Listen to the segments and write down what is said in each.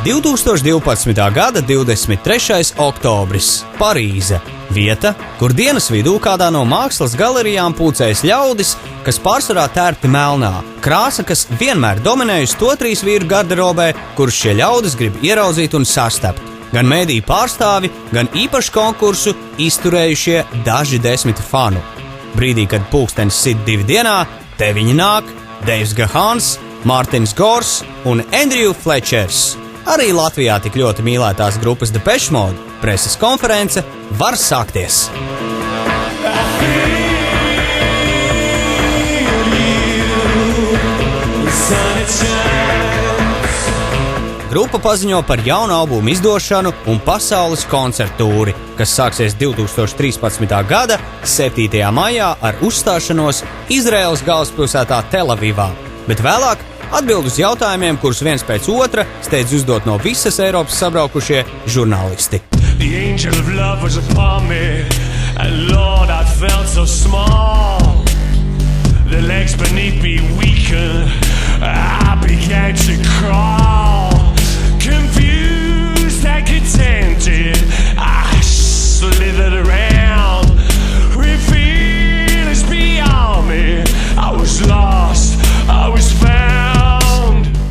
2012. gada 23. oktobris – Parīze. Vieta, kur dienas vidū kādā no mākslas galerijām pulcējas ļaudis, kas pārsvarā tērpti melnā. Krāsa, kas vienmēr dominējusi to 3 vīru garderobē, kurus šie ļaudis grib ieraudzīt un sastapt. Gan mēdīju pārstāvi, gan īpašu konkursu izturējušie daži desmiti fanu. Brīdī, kad pulkstenis sit 2 dienā, te viņi nāk Deivs Gahāns, Mārtiņš Gors un Endiju Flečers. Arī Latvijā tik ļoti mīlētās grupas Depeche Mode preses konference var sākties. Grupa paziņo par jaunu albumu izdošanu un pasaules koncertu tūri, kas sāksies 2013. gada 7. maijā ar uzstāšanos Izraēlas galvaspilsētā Telavivā, bet vēlāk atbild uz jautājumiem, kurus viens pēc otra steidz uzdot no visas Eiropas sabraukušie žurnālisti. The angel of love was upon me, and Lord, I felt so small. The legs beneath me weakened, I began to crawl. Confused and contented, I slithered around. With feelings beyond me, I was lost, I was found.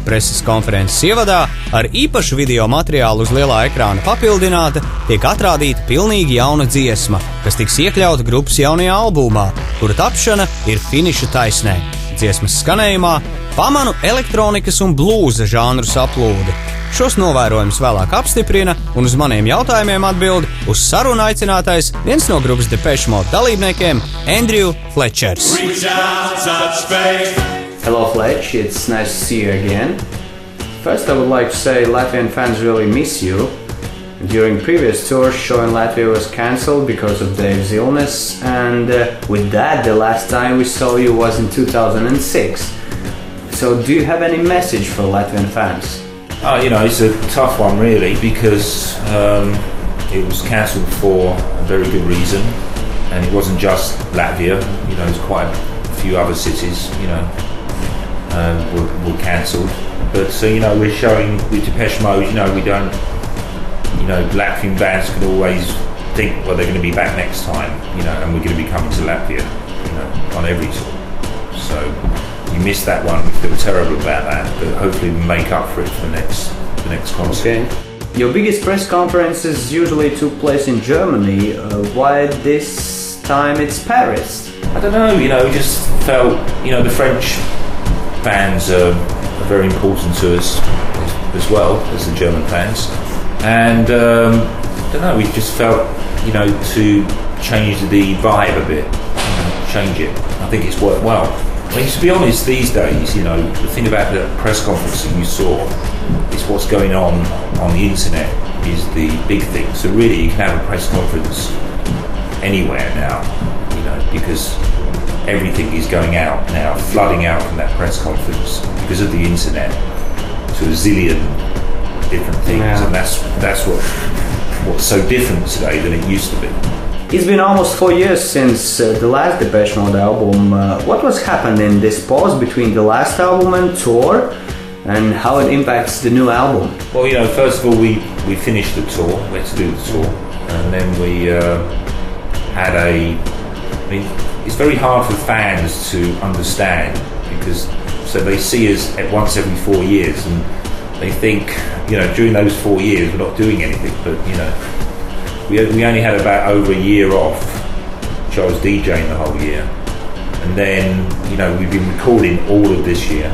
Preses konferences ievadā ar īpašu video materiālu uz lielā ekrāna papildināta tiek atrādīta pilnīgi jauna dziesma, kas tiks iekļauta grupas jaunajā albumā, kura tapšana ir finiša taisnē. Dziesmas skanējumā pamanu elektronikas un blūza žānru saplūdi. Šos novērojumus vēlāk apstiprina un uz maniem jautājumiem atbild uz sarunu aicinātais viens no grupas Depeche Mode dalībniekiem Endiju Flečers. Hello Fletch, it's nice to see you again. First I would like to say Latvian fans really miss you. During previous tours, show in Latvia was cancelled because of Dave's illness, and with that the last time we saw you was in 2006. So do you have any message for Latvian fans? It's a tough one really, because it was cancelled for a very good reason, and it wasn't just Latvia. There's quite a few other cities, were cancelled. But we're showing with Depeche Mode, we don't, Latvian bands can always think, well, they're going to be back next time, and we're going to be coming to Latvia, on every tour. So you missed that one, we feel terrible about that, but hopefully we'll make up for it for the next concert. Okay. Your biggest press conferences usually took place in Germany. Why this time it's Paris? I don't know, we just felt, the French fans are very important to us as well as the German fans, and I don't know, we just felt to change the vibe a bit, change it. I think it's worked well. To be honest, these days, the thing about the press conference that you saw is what's going on the internet is the big thing. So really, you can have a press conference anywhere now, because everything is going out now, flooding out from that press conference because of the internet to a zillion different things, and that's what's so different today than it used to be. It's been almost 4 years since the last Depeche Mode album. What was happening in this pause between the last album and tour, and how it impacts the new album? Well, first of all, we finished the tour, we had to do the tour, and then we had it's very hard for fans to understand, because they see us once every 4 years, and they think, during those 4 years we're not doing anything, but we only had about over a year off, which I was DJing the whole year, and then we've been recording all of this year,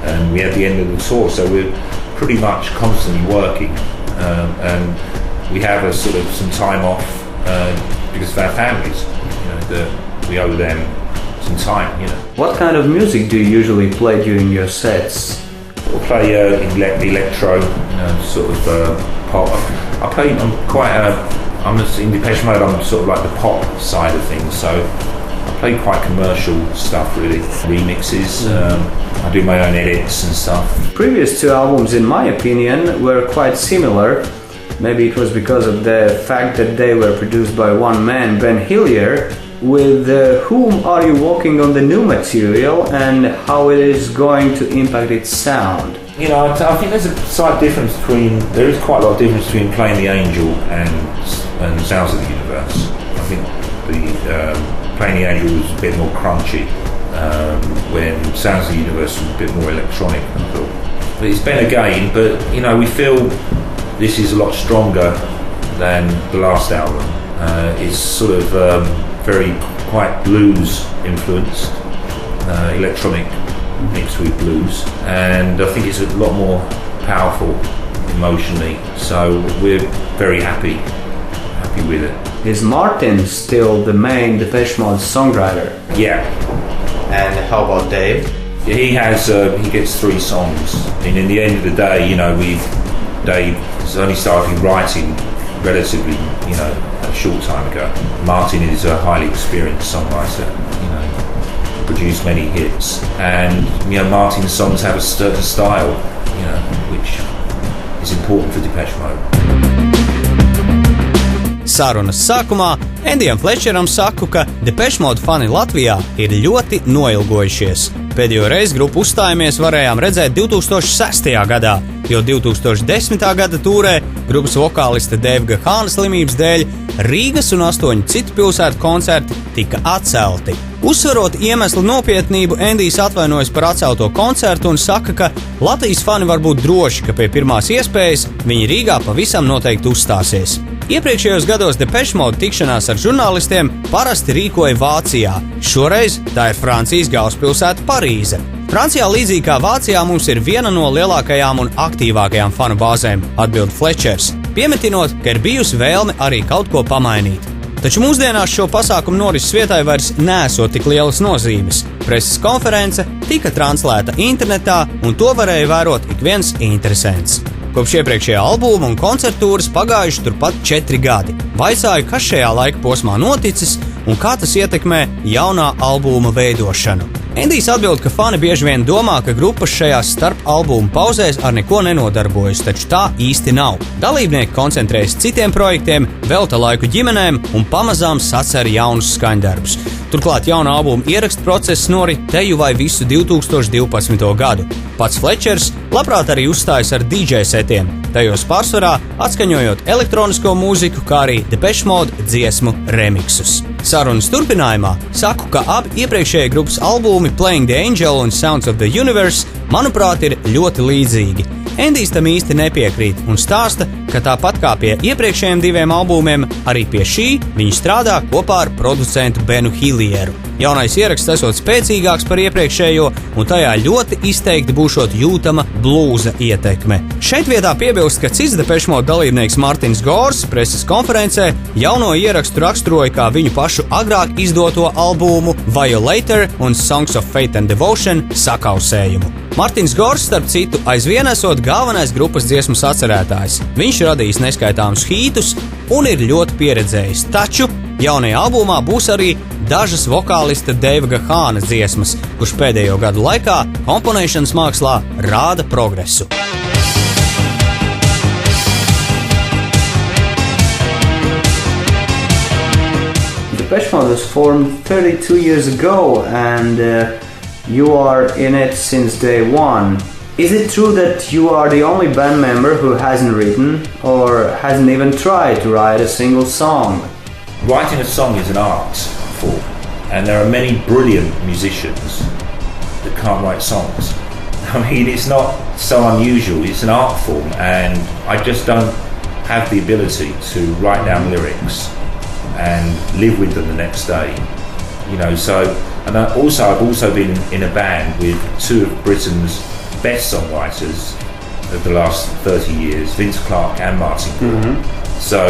and we had the end of the tour, so we're pretty much constantly working, and we have some time off because of our families, that we owe them some time. What kind of music do you usually play during your sets? We'll play electro, pop. I'm in Depeche Mode, I'm sort of like the pop side of things, so I play quite commercial stuff really, remixes, I do my own edits and stuff. Previous 2 albums, in my opinion, were quite similar. Maybe it was because of the fact that they were produced by one man, Ben Hillier. With whom are you working on the new material, and how it is going to impact its sound? You know, I think there's a slight difference there is quite a lot of difference between Playing the Angel and Sounds of the Universe. I think the Playing the Angel was a bit more crunchy, when Sounds of the Universe was a bit more electronic, I thought. But it's Ben again, but you know, we feel this is a lot stronger than the last album. It's sort of quite blues influenced, electronic mixed with blues, and I think it's a lot more powerful emotionally, so we're very happy with it. Is Martin still the main Depeche Mode songwriter? Yeah. And how about Dave? Yeah, he gets 3 songs, and in the end of the day, you know, Dave has only started writing relatively, you know, a short time ago. Martin is a highly experienced songwriter, you know, produced many hits, and you know, Martin's songs have a certain style, you know, which is important for Depeche Mode. Sarunas sākumā Endijam Flečeram saku, ka Depeche Mode fani Latvijā ir ļoti noilgojušies. Pēdējo reizi grupu uzstājamies varējām redzēt 2006. gadā, jo 2010. gada tūrē grupas vokālista Deiva Gahāna slimības dēļ Rīgas un 8 citu pilsētu koncerti tika atcelti. Uzsverot iemeslu nopietnību, Endijs atvainojas par atcelto koncertu un saka, ka Latvijas fani var būt droši, ka pie pirmās iespējas viņi Rīgā pavisam noteikti uzstāsies. Iepriekšējos gados Depeche Mode tikšanās ar žurnālistiem parasti rīkoja Vācijā. Šoreiz tā ir Francijas galvaspilsēta Parīze. Francijā līdzīgi kā Vācijā mums ir viena no lielākajām un aktīvākajām fanu bāzēm, atbild Flečers, piemetinot, ka ir bijusi vēlme arī kaut ko pamainīt. Taču mūsdienās šo pasākumu norises vietai vairs nesot tik lielas nozīmes. Preses konference tika translēta internetā, un to varēja vērot ik viens interesents. Kopš iepriekšējā albuma un koncertūras pagājuši turpat 4 gadi. Vaicāju, kas šajā laika posmā noticis un kā tas ietekmē jaunā albuma veidošanu. Endijs atbild, ka fani bieži vien domā, ka grupas šajās starp albuma pauzēs ar neko nenodarbojas, taču tā īsti nav. Dalībnieki koncentrējas citiem projektiem, velta laiku ģimenēm un pamazām sacer jaunus skaņdarbus. Turklāt jauna albuma ieraksta process norit teju vai visu 2012. gadu. Pats Flečers labprāt arī uzstājas ar DJ setiem, tajos pārsvarā atskaņojot elektronisko mūziku, kā arī Depeche Mode dziesmu remiksus. Sarunas turpinājumā saku, ka abi iepriekšējie grupas albumi Playing the Angel un Sounds of the Universe, manuprāt, ir ļoti līdzīgi. Endijs tam īsti nepiekrīt un stāsta, ka tāpat kā pie iepriekšējiem 2 albumiem, arī pie šī viņi strādā kopā ar producentu Benu Hillieru. Jaunais ieraksts esot spēcīgāks par iepriekšējo, un tajā ļoti izteikti būšot jūtama blūza ietekme. Šeit vietā piebilst, ka cits Depeche Mode dalībnieks Martins Gors preses konferencē jauno ierakstu raksturoja kā viņu pašu agrāk izdoto albumu Violator un Songs of Faith and Devotion sakausējumu. Martins Gors, starp citu, aizvien esot galvenais grupas dziesmu sacerētājs. Viņš radījis neskaitāmus hītus un ir ļoti pieredzējis, taču jaunajā albumā būs arī dažas vokālista Deiva Gahāna dziesmas, kurš pēdējo gadu laikā komponēšanas mākslā rāda progresu. Depeche Mode was formed 32 years ago and you are in it since day one. Is it true that you are the only band member who hasn't written or hasn't even tried to write a single song? Writing a song is an art form, and there are many brilliant musicians that can't write songs. I mean, it's not so unusual, it's an art form, and I just don't have the ability to write down lyrics and live with them the next day. You know, and I've also been in a band with 2 of Britain's best songwriters of the last 30 years, Vince Clarke and Martin Gore. Mm-hmm. So,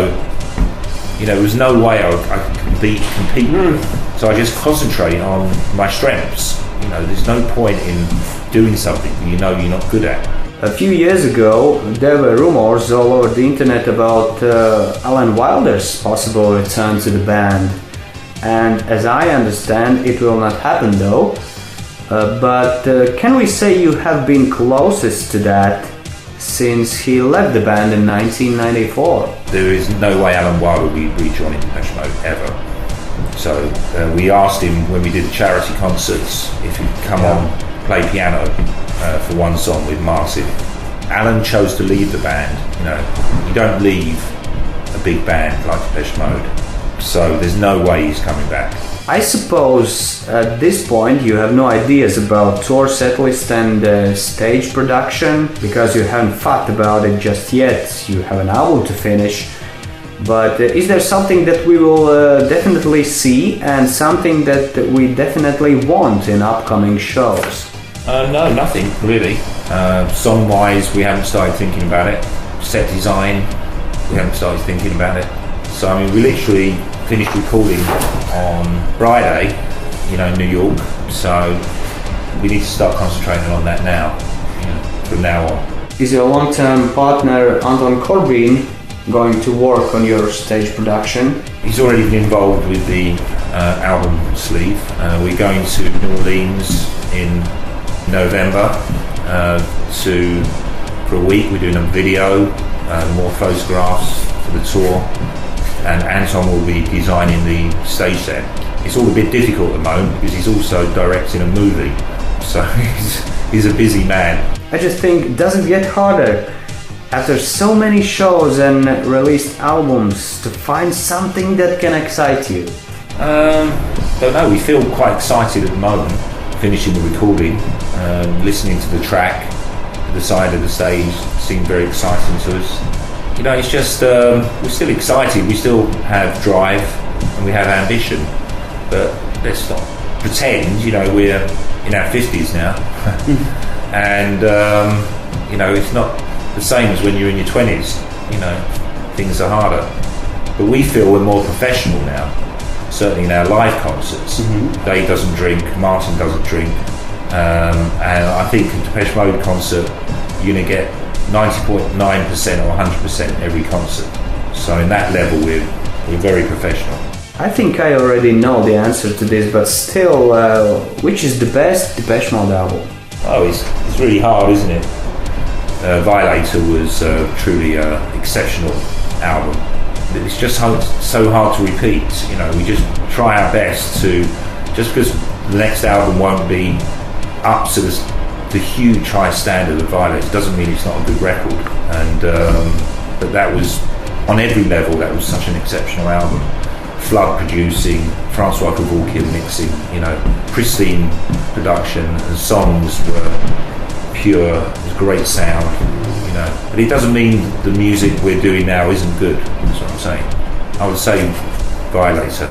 you know, there was no way I could compete with them. So I just concentrate on my strengths. You know, there's no point in doing something that you know you're not good at. A few years ago, there were rumors all over the internet about Alan Wilder's possible return to the band. And as I understand, it will not happen though. But can we say you have been closest to that since he left the band in 1994? There is no way Alan Wilder will be rejoining Depeche Mode ever. So we asked him when we did charity concerts if he'd come on, play piano, for one song with Martin. Alan chose to leave the band. You don't leave a big band like Depeche Mode, so there's no way he's coming back. I suppose at this point you have no ideas about tour setlist and stage production because you haven't thought about it just yet. You have an album to finish. But is there something that we will definitely see and something that we definitely want in upcoming shows? No, nothing really. Song-wise, we haven't started thinking about it. Set design, we haven't started thinking about it. So I mean, we literally finished recording on Friday, in New York. So we need to start concentrating on that now, from now on. Is your long-term partner Anton Corbijn going to work on your stage production? He's already been involved with the album sleeve. We're going to New Orleans in November for a week. We're doing a video, more photographs for the tour, and Anton will be designing the stage set. It's all a bit difficult at the moment because he's also directing a movie, so he's a busy man. I just think, does it get harder after so many shows and released albums to find something that can excite you? Don't know, we feel quite excited at the moment, finishing the recording, listening to the track, the side of the stage seemed very exciting to us. It's just, we're still excited, we still have drive and we have ambition, but let's not pretend, we're in our 50s now, and, it's not the same as when you're in your 20s, things are harder. But we feel we're more professional now, certainly in our live concerts. Dave doesn't drink, Martin doesn't drink, and I think a Depeche Mode concert, you're going to get 90.9% or 100% every concert. So in that level, we're very professional. I think I already know the answer to this, but still, which is the best Depeche Mode album? Oh, it's really hard, isn't it? Violator was truly an exceptional album. It's just so hard to repeat. We just try our best to, just because the next album won't be up to the huge high standard of Violator doesn't mean it's not a good record. And but that was, on every level, that was such an exceptional album. Flood producing, Francois Kevorkian mixing, pristine production, and songs were pure, it was great sound, But it doesn't mean the music we're doing now isn't good, that's what I'm saying. I would say Violator.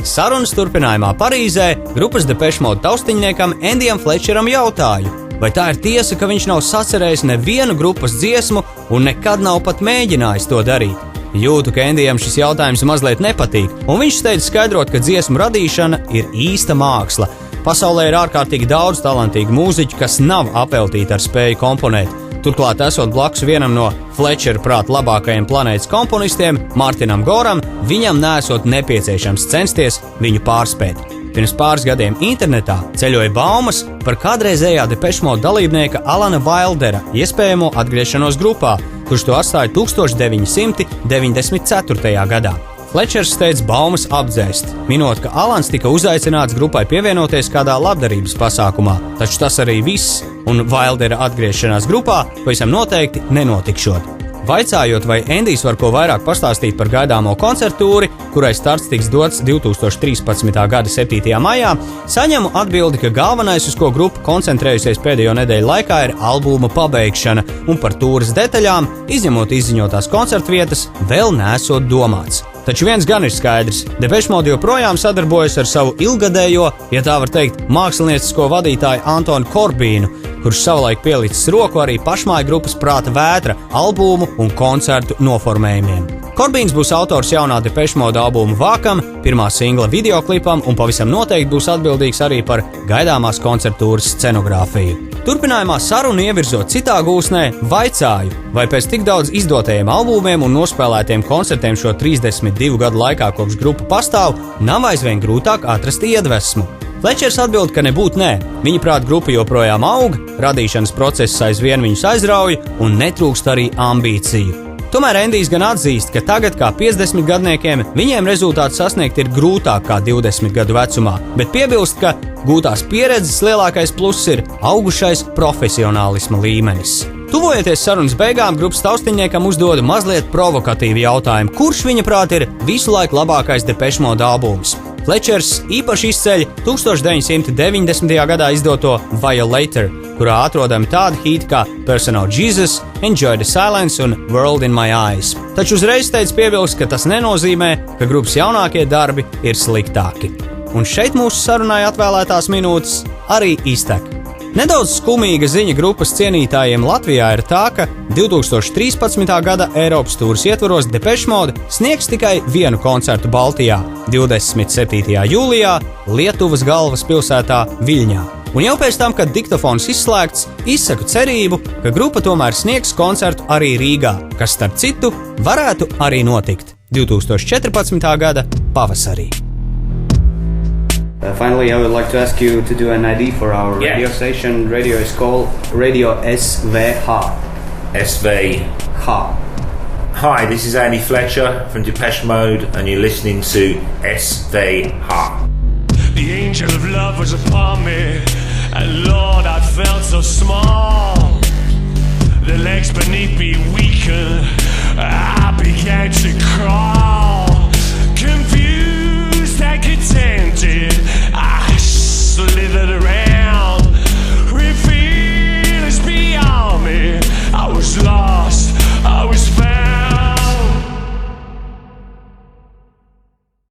Sarunas turpinājumā Parīzē grupas Depeche Mode taustiņniekam Endijam Flečeram jautāju, vai tā ir tiesa, ka viņš nav sacerējis nevienu grupas dziesmu un nekad nav pat mēģinājis to darīt. Jūtu, ka Endijam šis jautājums mazliet nepatīk, un viņš steidz skaidrot, ka dziesmu radīšana ir īsta māksla. Pasaulē ir ārkārtīgi daudz talantīgu mūziķu, kas nav apveltīti ar spēju komponēt. Turklāt, esot blakus vienam no Flečera prāt labākajiem planētas komponistiem, Martinam Goram, viņam nesot nepieciešams censties viņu pārspēt. Pirms pāris gadiem internetā ceļoja baumas par kādreizējā Depeche Mode dalībnieka Alana Wildera iespējamo atgriešanos grupā, kurš to atstāja 1994. gadā. Flečers steidz baumas apdzēst, minot, ka Alans tika uzaicināts grupai pievienoties kādā labdarības pasākumā, taču tas arī viss, un Wildera atgriešanās grupā pavisam noteikti nenotikšot. Vaicājot, vai Endijs var ko vairāk pastāstīt par gaidāmo koncertūri, kurai starts tiks dots 2013. gada 7. maijā, saņemu atbildi, ka galvenais, uz ko grupa koncentrējusies pēdējo nedēļu laikā, ir albuma pabeigšana, un par tūres detaļām, izņemot izziņotās koncertvietas, vēl nesot domāts. Taču viens gan ir skaidrs, Depeche Mode joprojām sadarbojas ar savu ilgadējo, ja tā var teikt, māksliniecisko vadītāju Antonu Corbīnu, kurš savulaik pielicis roku arī pašmāju grupas Prāta vētra albumu un koncertu noformējumiem. Corbīns būs autors jaunā Depeche Mode albuma Vākam, pirmā singla videoklipam un pavisam noteikti būs atbildīgs arī par gaidāmās koncertūras scenogrāfiju. Turpinājumā sarunu ievirzot citā gūsnē, vaicāju, vai pēc tik daudz izdotajiem albumiem un nospēlētiem koncertiem šo 32 gadu laikā kopš grupa pastāv, nav aizvien grūtāk atrast iedvesmu. Flečers atbild, ka nebūtu nē. Viņa prāt grupa joprojām aug, radīšanas process aizvien viņus aizrauja un netrūkst arī ambīciju. Tomēr Endijs gan atzīst, ka tagad, kā 50 gadniekiem, viņiem rezultātu sasniegt ir grūtāk kā 20 gadu vecumā, bet piebilst, ka gūtās pieredzes lielākais pluss ir augušais profesionālisma līmenis. Tuvojoties sarunas beigām, grupas taustiņniekam uzdoda mazliet provokatīvu jautājumu, kurš viņa prāt ir visu laiku labākais Depeche Mode albums. Flečers īpaši izceļ 1990. gadā izdoto Violator, kurā atrodami tādi hīti kā Personal Jesus, Enjoy the Silence un World in My Eyes. Taču uzreiz teica piebilst, ka tas nenozīmē, ka grupas jaunākie darbi ir sliktāki. Un šeit mūsu sarunai atvēlētās minūtes arī iztek. Nedaudz skumīga ziņa grupas cienītājiem Latvijā ir tā, ka 2013. gada Eiropas tūres ietvaros Depeche Mode sniegs tikai vienu koncertu Baltijā 27. jūlijā Lietuvas galvaspilsētā Viļņā. Un jau pēc tam, kad diktofons izslēgts, izsaku cerību, ka grupa tomēr sniegs koncertu arī Rīgā, kas starp citu varētu arī notikt 2014. gada pavasarī. Finally, I would like to ask you to do an ID for our radio station. Radio is called Radio SVH. SVH. Hi, this is Andy Fletcher from Depeche Mode, and you're listening to SVH. The angel of love was upon me, and Lord, I felt so small. The legs beneath me weakened, I began to crawl. Confused and content,